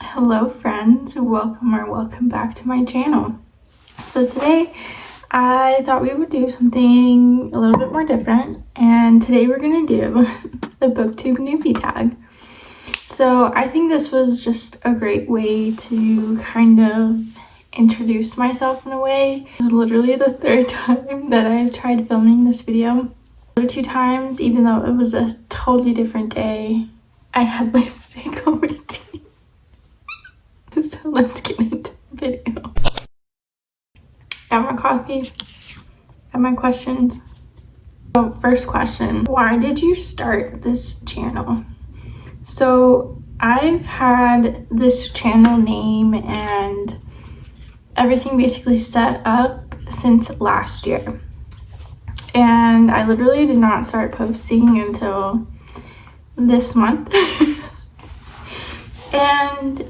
Hello friends, welcome back to my channel. So today I thought we would do something a little bit more different, and today we're gonna do the Booktube newbie tag. So I think this was just a great way to kind of introduce myself in a way. This is literally the third time that I've tried filming this video. The other 2 times, even though it was a totally different day, I had lipstick on my teeth. So let's get into the video. Got my coffee, got my questions. So first question, why did you start this channel? So I've had this channel name and everything basically set up since last year. And I literally did not start posting until this month. And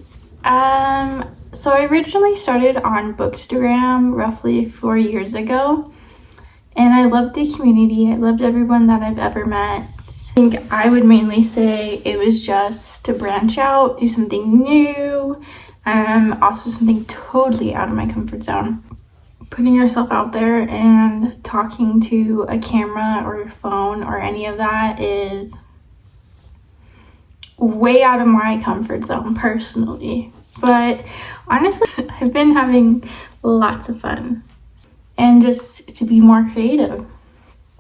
so I originally started on Bookstagram roughly 4 years ago, and I loved the community. I loved everyone that I've ever met. I think I would mainly say it was just to branch out, do something new, also something totally out of my comfort zone. Putting yourself out there and talking to a camera or your phone or any of that is way out of my comfort zone personally. But honestly, I've been having lots of fun. And just to be more creative,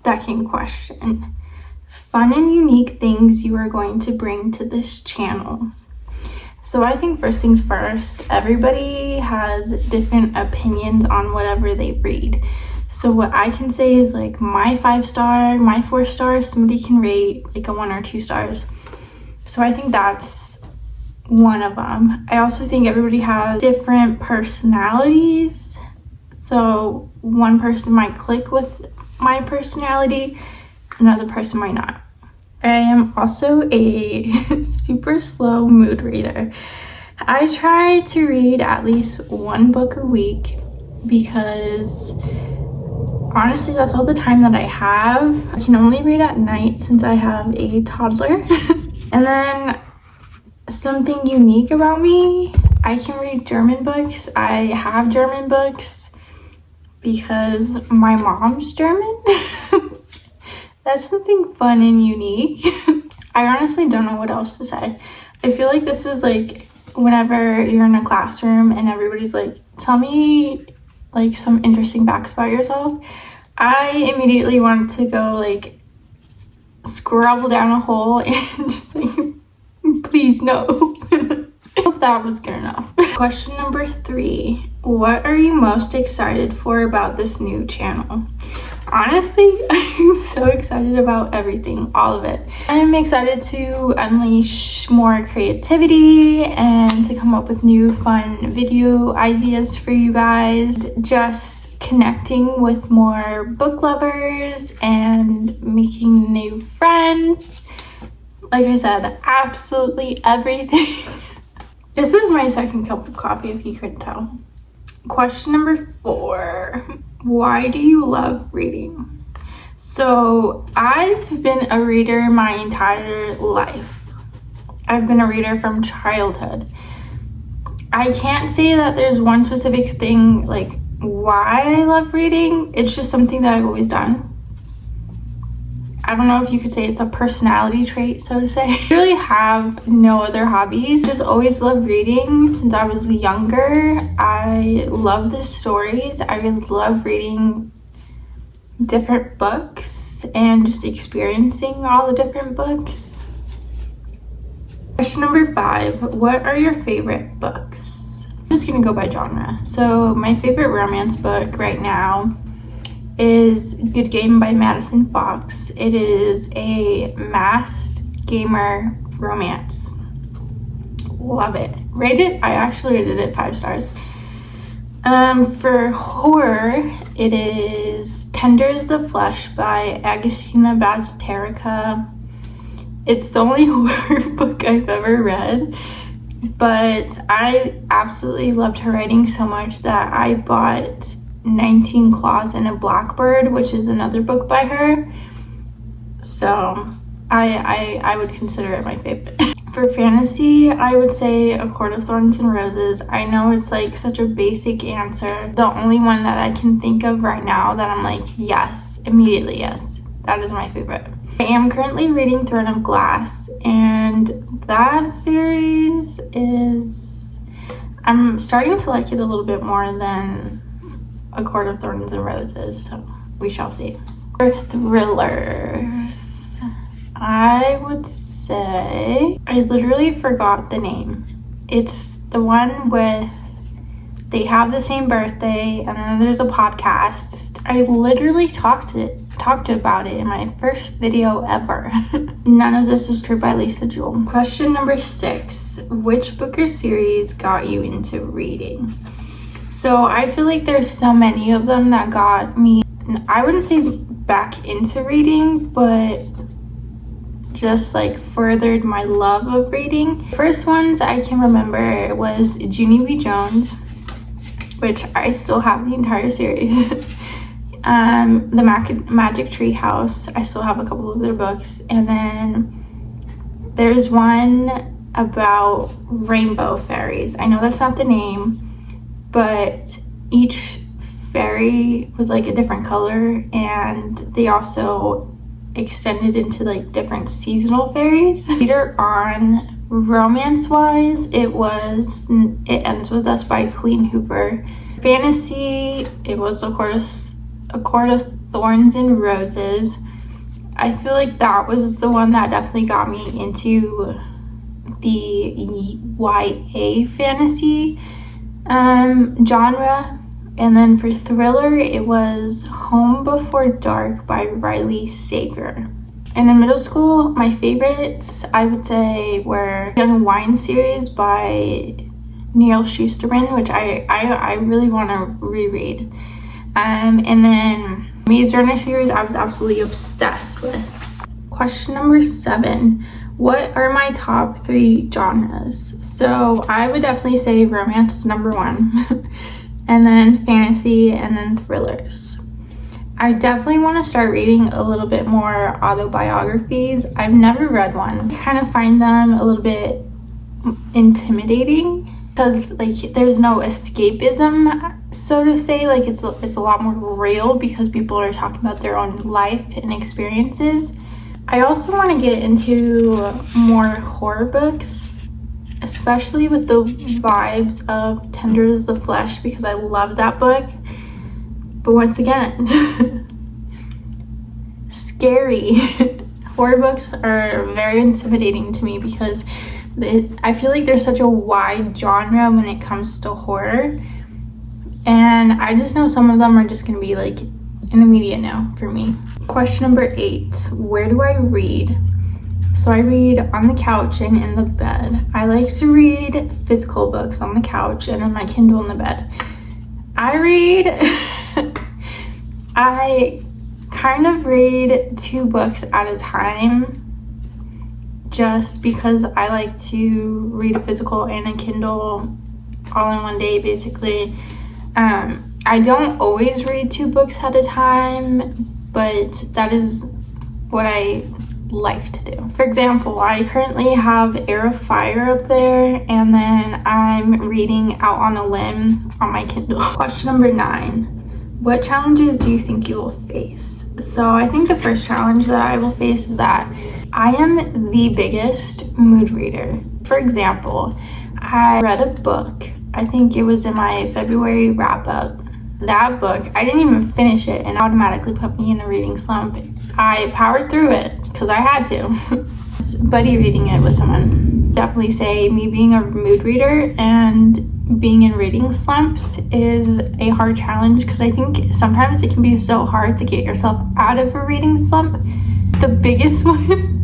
second question, fun and unique things you are going to bring to this channel. So I think first things first, everybody has different opinions on whatever they read. So what I can say is like my 5-star, my 4 stars, somebody can rate like a 1 or 2 stars. So I think that's one of them. I also think everybody has different personalities. So one person might click with my personality, another person might not. I am also a super slow mood reader. I try to read at least 1 book a week because honestly, that's all the time that I have. I can only read at night since I have a toddler. And then something unique about me, I can read German books. I have German books because my mom's German. That's something fun and unique. I honestly don't know what else to say. I feel like this is like whenever you're in a classroom and everybody's like, tell me like some interesting facts about yourself. I immediately want to go like scrabble down a hole and just like, please no. I hope that was good enough. Question number 3, what are you most excited for about this new channel? Honestly, I'm so excited about everything, all of it. I'm excited to unleash more creativity and to come up with new fun video ideas for you guys. Just connecting with more book lovers and making new friends. Like I said, absolutely everything. This is my second cup of coffee, if you couldn't tell. Question number 4, why do you love reading? So I've been a reader my entire life. I've been a reader from childhood. I can't say that there's one specific thing like why I love reading. It's just something that I've always done. I don't know if you could say it's a personality trait, so to say. I really have no other hobbies. Just always loved reading since I was younger. I love the stories. I really love reading different books and just experiencing all the different books. Question number 5, what are your favorite books? I'm just gonna go by genre. So my favorite romance book right now is Good Game by Madison Fox. It is a masked gamer romance. Love it. I actually rated it 5 stars. For horror, it is Tender is the Flesh by Agustina Bazterrica. It's the only horror book I've ever read, but I absolutely loved her writing so much that I bought 19 Claws and a Blackbird, which is another book by her. So I would consider it my favorite. For fantasy, I would say A Court of Thorns and Roses. I know it's like such a basic answer. The only one that I can think of right now that I'm like, yes, immediately yes. That is my favorite. I am currently reading Throne of Glass, and that series is... I'm starting to like it a little bit more than A Court of Thorns and Roses, so we shall see. For thrillers, I would say... I literally forgot the name. It's the one with... They have the same birthday, and then there's a podcast. I literally talked about it in my first video ever. None of this is true by Lisa Jewell. Question number 6. Which book or series got you into reading? So I feel like there's so many of them that got me, I wouldn't say back into reading, but just like furthered my love of reading. First ones I can remember was Junie B. Jones, which I still have the entire series. The Magic Tree House, I still have a couple of their books. And then there's one about rainbow fairies. I know that's not the name, but each fairy was like a different color, and they also extended into like different seasonal fairies. Later on, romance-wise, it Ends With Us by Colleen Hoover. Fantasy, it was A Court of Thorns and Roses. I feel like that was the one that definitely got me into the YA fantasy genre. And then for thriller, it was Home Before Dark by Riley Sager. And in middle school, my favorites, I would say, were Young Wine series by Neil Shusterman, which I really want to reread. And then Maze Runner series, I was absolutely obsessed with. Question number 7. What are my top 3 genres? So I would definitely say romance is number 1. And then fantasy, and then thrillers. I definitely want to start reading a little bit more autobiographies. I've never read one. I kind of find them a little bit intimidating because like there's no escapism, so to say. Like it's a lot more real because people are talking about their own life and experiences. I also want to get into more horror books, especially with the vibes of Tender as the Flesh, because I love that book. But once again, scary. Horror books are very intimidating to me because I feel like there's such a wide genre when it comes to horror. And I just know some of them are just going to be like an immediate no for me. Question number 8. Where do I read? So I read on the couch and in the bed. I like to read physical books on the couch and then my Kindle in the bed. I kind of read 2 books at a time just because I like to read a physical and a Kindle all in one day, basically. I don't always read 2 books at a time, but that is what I like to do. For example, I currently have Heir of Fire up there, and then I'm reading Out on a Limb on my Kindle. Question number 9. What challenges do you think you will face? So I think the first challenge that I will face is that I am the biggest mood reader. For example, I read a book. I think it was in my February wrap-up. That book, I didn't even finish it and automatically put me in a reading slump. I powered through it because I had to. Buddy reading it with someone. Definitely say me being a mood reader and being in reading slumps is a hard challenge because I think sometimes it can be so hard to get yourself out of a reading slump. The biggest one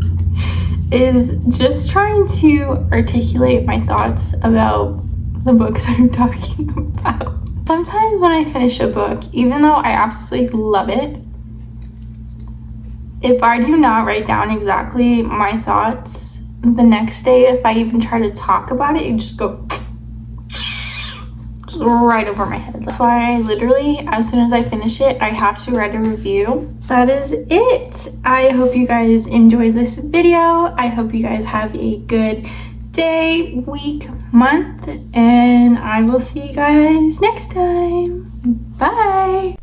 is just trying to articulate my thoughts about the books I'm talking about. Sometimes when I finish a book, even though I absolutely love it, if I do not write down exactly my thoughts the next day, if I even try to talk about it, you just just right over my head. That's why I literally, as soon as I finish it, I have to write a review. That is it. I hope you guys enjoyed this video. I hope you guys have a good day, week, month, and I will see you guys next time. Bye.